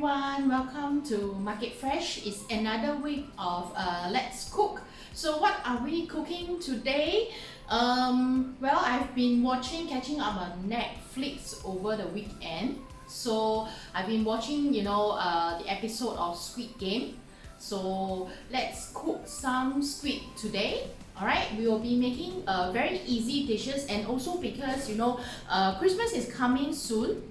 everyone, welcome to Market Fresh. It's another week of Let's Cook. So what are we cooking today? Well, I've been catching up on Netflix over the weekend. So I've been watching, the episode of Squid Game. So let's cook some squid today. Alright, we will be making very easy dishes, and also because Christmas is coming soon.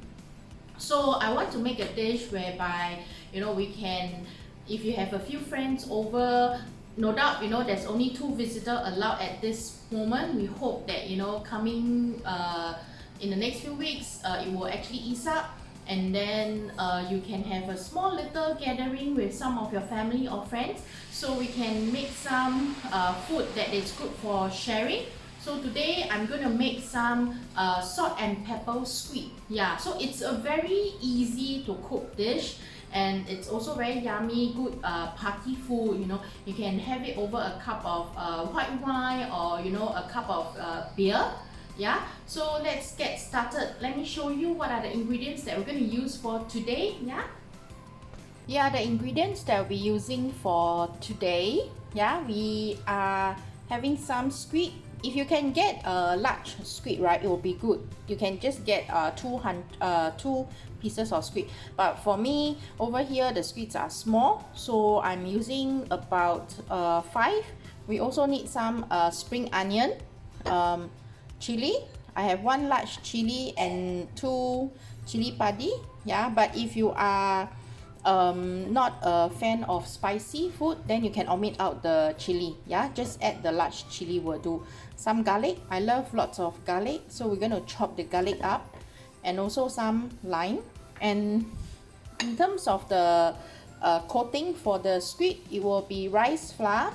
So I want to make a dish whereby we can, if you have a few friends over, no doubt there's only 2 visitors allowed at this moment. We hope that coming in the next few weeks it will actually ease up, and then you can have a small little gathering with some of your family or friends, so we can make some food that is good for sharing. So today I'm going to make some salt and pepper squid. Yeah, so it's a very easy to cook dish, and it's also very yummy, good party food. You can have it over a cup of white wine, or a cup of beer. Yeah, so let's get started. Let me show you what are the ingredients that we're going to use for today. Yeah, the ingredients that we'll be using for today. Yeah, we are having some squid. If you can get a large squid, right, it will be good. You can just get 2 pieces of squid. But for me, over here, the squids are small, so I'm using about 5. We also need some spring onion, chili. I have 1 large chili and 2 chili padi. Yeah, but if you are not a fan of spicy food, then you can omit out the chili. Yeah, just add the large chili will do. Some garlic. I love lots of garlic, so we're going to chop the garlic up, and also some lime. And in terms of the coating for the squid, it will be rice flour,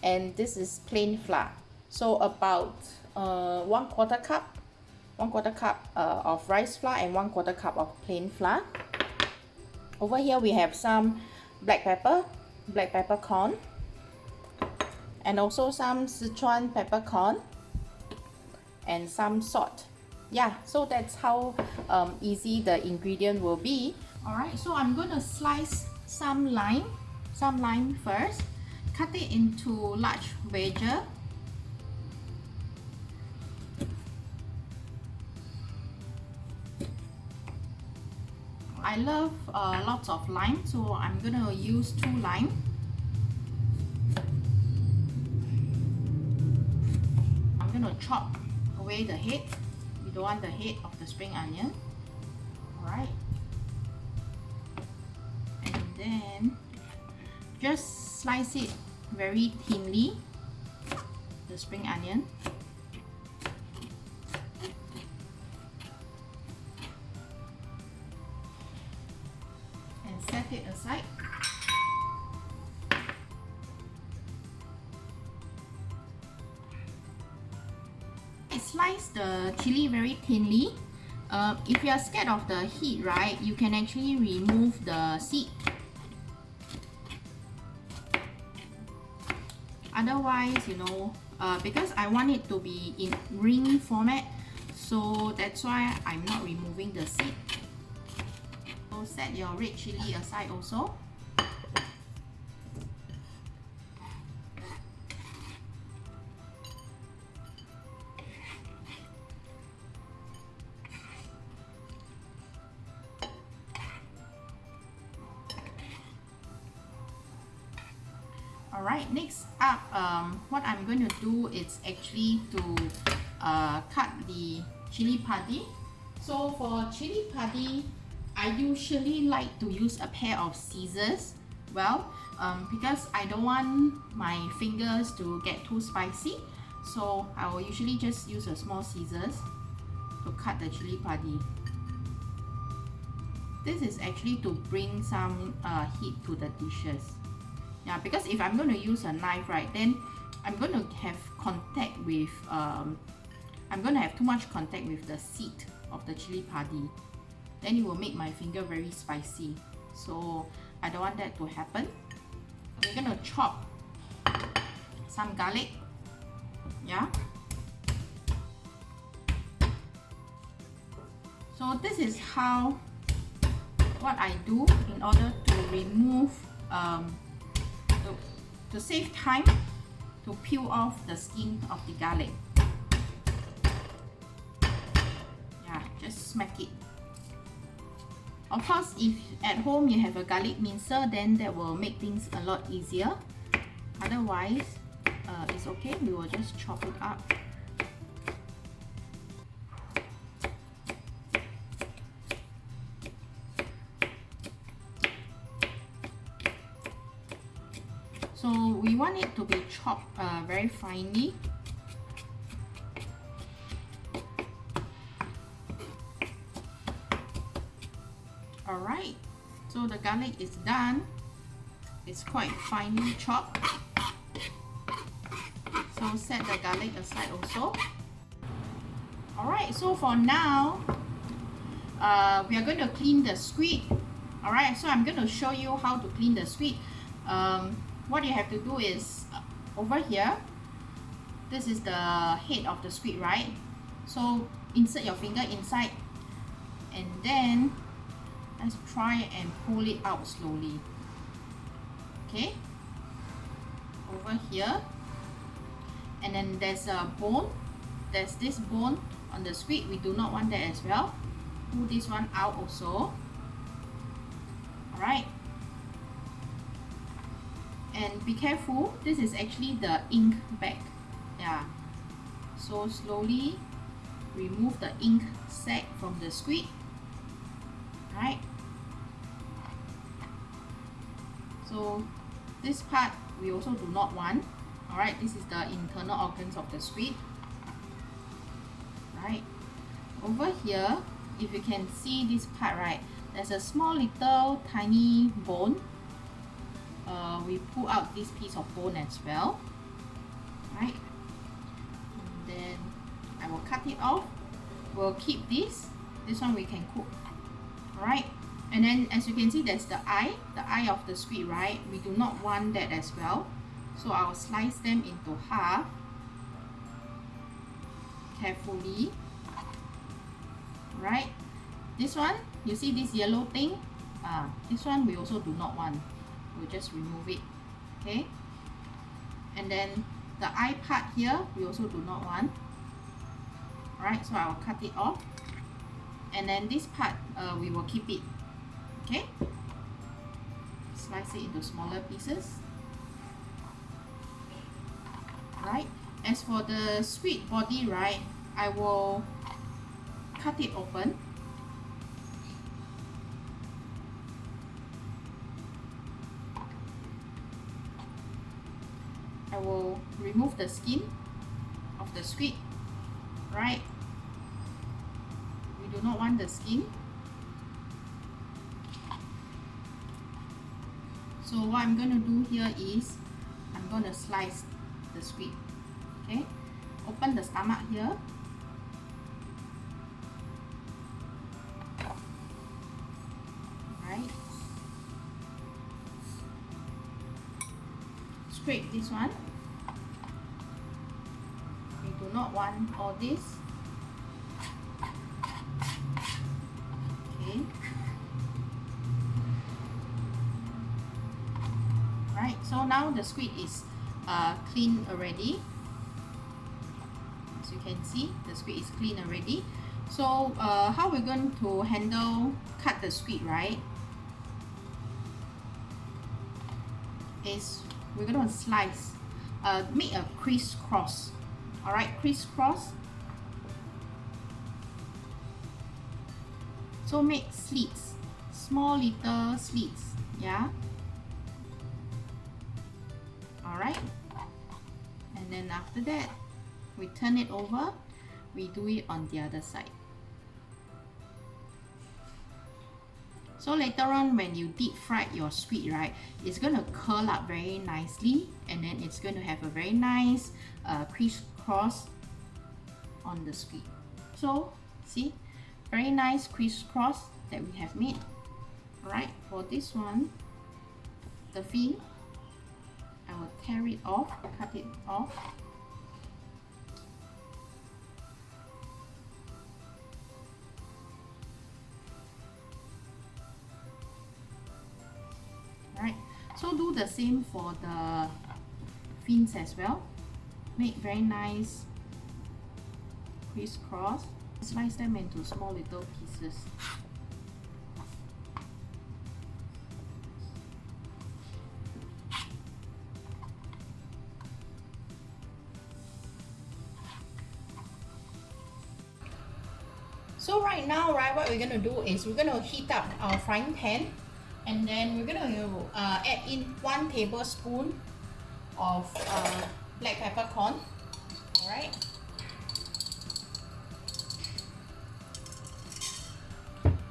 and this is plain flour. So about 1/4 cup of rice flour and 1/4 cup of plain flour. Over here we have some black peppercorn, and also some Sichuan peppercorn, and some salt. Yeah, so that's how easy the ingredient will be. Alright, so I'm going to slice some lime first. Cut it into large wedges. I love lots of lime, so I'm gonna use 2 lime. I'm gonna chop away the head. We don't want the head of the spring onion. Alright. And then just slice it very thinly, the spring onion. Set it aside. Slice the chili very thinly. If you are scared of the heat, right, you can actually remove the seed. Otherwise, because I want it to be in ring format, so that's why I'm not removing the seed. Set your red chili aside also. Alright, next up, what I'm going to do is actually to cut the chili padi. So for chili padi, I usually like to use a pair of scissors. Well, because I don't want my fingers to get too spicy, so I will usually just use a small scissors to cut the chili padi. This is actually to bring some heat to the dishes. Yeah, because if I'm going to use a knife, right, then I'm going to have contact with I'm going to have too much contact with the seed of the chili padi. Then it will make my finger very spicy. So I don't want that to happen. We're going to chop some garlic. Yeah. So this is how what I do in order to remove, to save time, to peel off the skin of the garlic. Yeah, just smack it. Of course, if at home you have a garlic mincer, then that will make things a lot easier. Otherwise, it's okay, we will just chop it up. So we want it to be chopped very finely. Alright, so the garlic is done. It's quite finely chopped. So set the garlic aside also. Alright, so for now, we are going to clean the squid. Alright, so I'm going to show you how to clean the squid. What you have to do is, over here, this is the head of the squid, right? So insert your finger inside, and then let's try and pull it out slowly. Okay, over here, and then there's a bone. There's this bone on the squid. We do not want that as well. Pull this one out also. Alright, and be careful, this is actually the ink bag. Yeah, so slowly remove the ink sac from the squid. Right, so this part we also do not want. Alright, this is the internal organs of the squid. Right, over here, if you can see this part, right, there's a small little tiny bone. We pull out this piece of bone as well. Right, and then I will cut it off. We'll keep this. This one we can cook. Alright, and then as you can see, there's the eye of the squid, right? We do not want that as well. So I'll slice them into half carefully. Right, this one, you see this yellow thing? This one we also do not want. We'll just remove it. Okay, and then the eye part here we also do not want. Alright, so I will cut it off, and then this part we will keep it. Okay, slice it into smaller pieces. Right, as for the squid body, right, I will cut it open. I will remove the skin of the squid. Right, we do not want the skin. So what I'm going to do here is I'm going to slice the squid. Okay, open the stomach here. Right, scrape this one. We do not want all this. Okay, right, so now the squid is clean already. As you can see, the squid is clean already. So how we're going to cut the squid, right, is we're going to slice, make a crisscross. Alright, crisscross. So make slits, small little slits. Yeah, alright, and then after that we turn it over, we do it on the other side. So later on when you deep fry your squid, right, it's going to curl up very nicely, and then it's going to have a very nice crisscross on the squid. So see, very nice crisscross that we have made. Alright, for this one, the fin, I will tear it off, cut it off. So do the same for the fins as well. Make very nice crisscross. Slice them into small little pieces. So right now, right, what we're going to do is we're going to heat up our frying pan, and then we're going to add in 1 tablespoon of black peppercorn. Alright.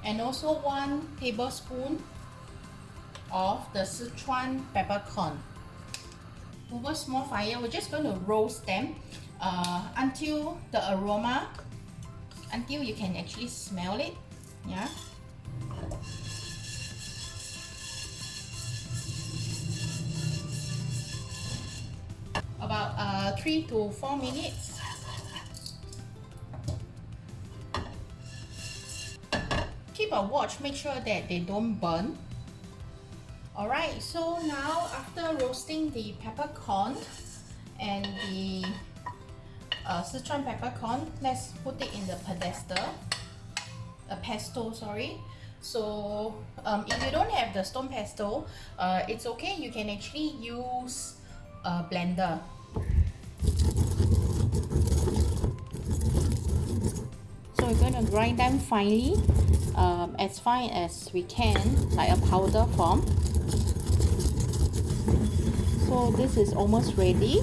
And also 1 tablespoon of the Sichuan peppercorn. Over small fire, we're just going to roast them until the aroma, until you can actually smell it. Yeah. About 3 to 4 minutes. Keep a watch, make sure that they don't burn. Alright, so now after roasting the peppercorn and the Sichuan peppercorn, let's put it in the pesto, sorry. So if you don't have the stone pesto, it's okay, you can actually use a blender. So we're going to grind them finely, as fine as we can, like a powder form. So this is almost ready.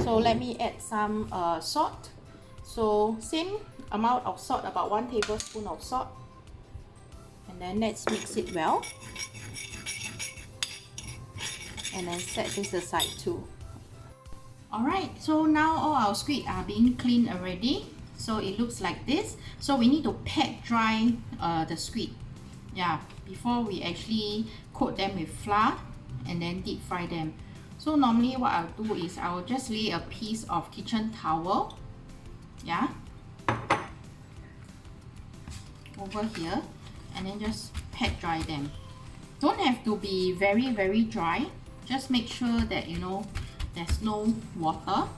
So let me add some salt. So same amount of salt, about 1 tablespoon of salt. And then let's mix it well. And then set this aside too. Alright, so now all our squid are being cleaned already. So it looks like this. So we need to pat dry the squid. Yeah, before we actually coat them with flour and then deep fry them. So normally what I'll do is I'll just lay a piece of kitchen towel, yeah, over here, and then just pat dry them. Don't have to be very dry. Just make sure that you know there's no water.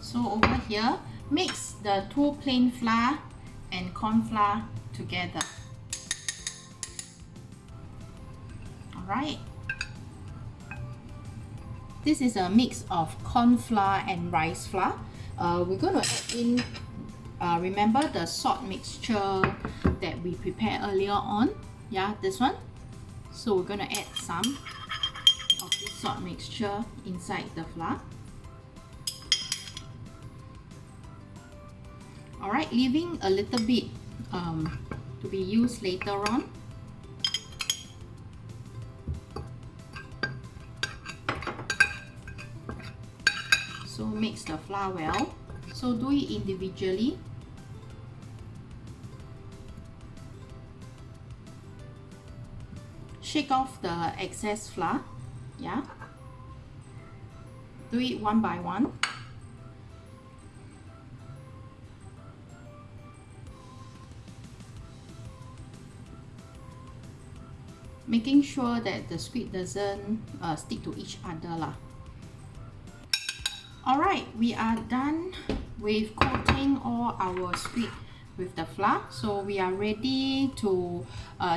So over here, mix the 2 plain flour and corn flour together. Alright. This is a mix of corn flour and rice flour. We're going to add in, remember the salt mixture that we prepared earlier on? Yeah, this one. So we're going to add some of this salt mixture inside the flour. Alright, leaving a little bit to be used later on. So mix the flour well. So do it individually. Shake off the excess flour. Yeah. Do it one by one. Making sure that the squid doesn't stick to each other lah. Alright, we are done with coating all our squid with the flour. So we are ready to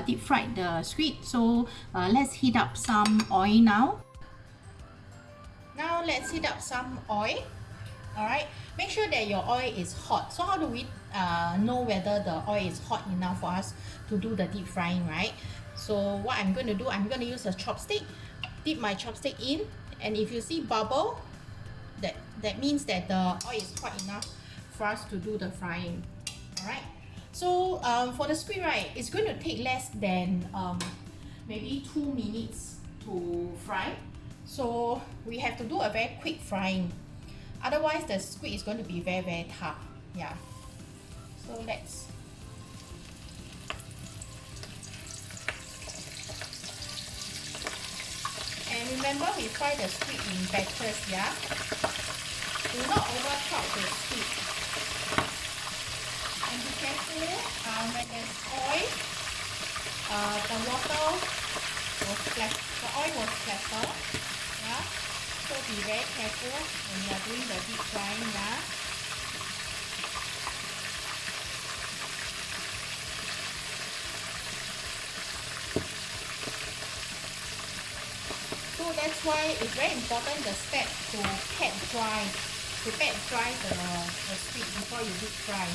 deep fry the squid. So let's heat up some oil now. Now let's heat up some oil. Alright, make sure that your oil is hot. So how do we know whether the oil is hot enough for us to do the deep frying, right? So what I'm going to do, I'm going to use a chopstick, dip my chopstick in, and if you see bubble, that means that the oil is hot enough for us to do the frying. Alright, so for the squid, right, it's going to take less than maybe 2 minutes to fry. So we have to do a very quick frying, otherwise the squid is going to be very tough. Yeah, so let's and remember, we fry the squid in batches, yeah? Do not overcook the squid. And be careful when there's oil, the water very careful when you are doing the deep frying, yeah. So that's why it's very important the step to pat dry. To pat dry the squid before you deep fry.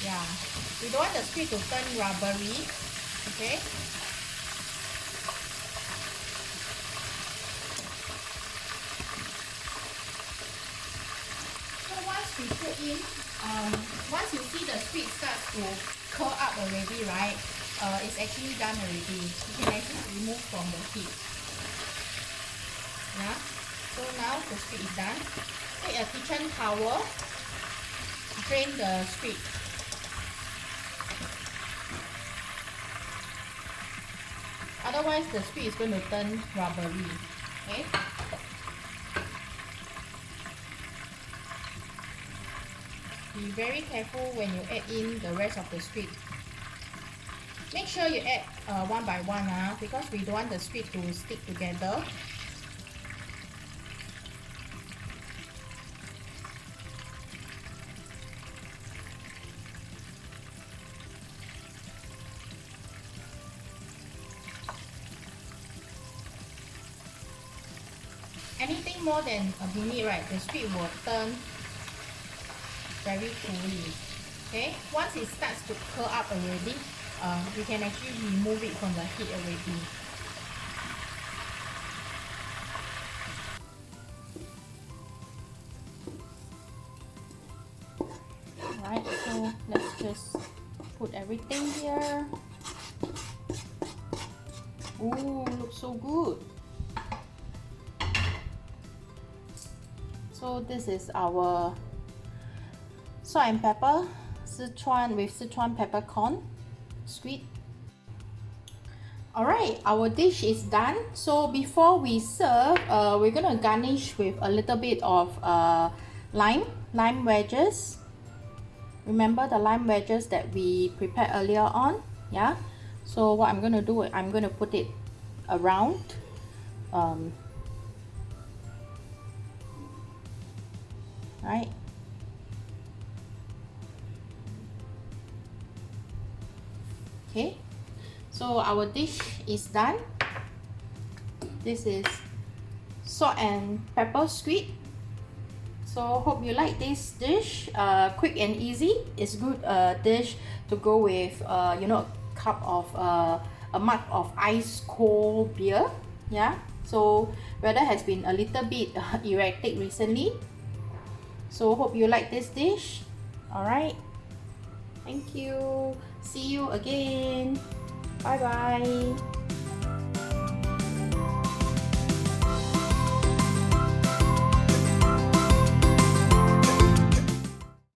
Yeah. We don't want the squid to turn rubbery. Okay. So once we put in, once you see the squid starts to curl up already, right? It's actually done already. You can actually remove from the heat. Yeah. So now the squid is done. Take a kitchen towel, drain the squid. Otherwise the squid is going to turn rubbery. Okay. Be very careful when you add in the rest of the squid. Make sure you add one by one, because we don't want the squid to stick together. Anything more than a minute, right, the squid will turn very cooly. Okay, once it starts to curl up already, we can actually remove it from the heat already. Alright, so let's just put everything here. Ooh, looks so good. So this is our salt and pepper Sichuan with Sichuan peppercorn squid. Alright, our dish is done. So before we serve, we're gonna garnish with a little bit of lime wedges. Remember the lime wedges that we prepared earlier on? Yeah. So what I'm gonna do, I'm gonna put it around. Right. Okay, so our dish is done. This is salt and pepper squid. So hope you like this dish. Quick and easy. It's good dish to go with you know, cup of a mug of ice cold beer. Yeah. So weather has been a little bit erratic recently. So hope you like this dish. Alright. Thank you. See you again. Bye bye.